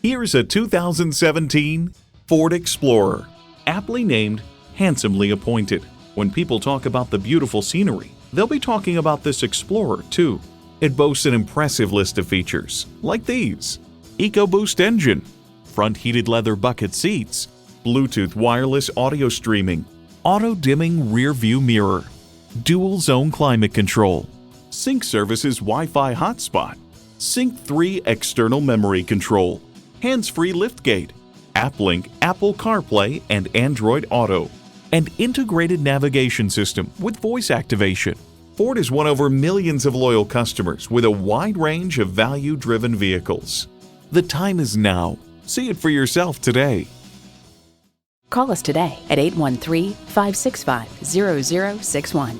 Here's a 2017 Ford Explorer, aptly named, handsomely appointed. When people talk about the beautiful scenery, they'll be talking about this Explorer too. It boasts an impressive list of features, like these: EcoBoost engine, front heated leather bucket seats, Bluetooth wireless audio streaming, auto-dimming rear view mirror, dual zone climate control, Sync Services Wi-Fi hotspot, Sync 3 external memory control, hands-free liftgate, AppLink Apple CarPlay and Android Auto, and integrated navigation system with voice activation. Ford has won over millions of loyal customers with a wide range of value-driven vehicles. The time is now. See it for yourself today. Call us today at 813-565-0061.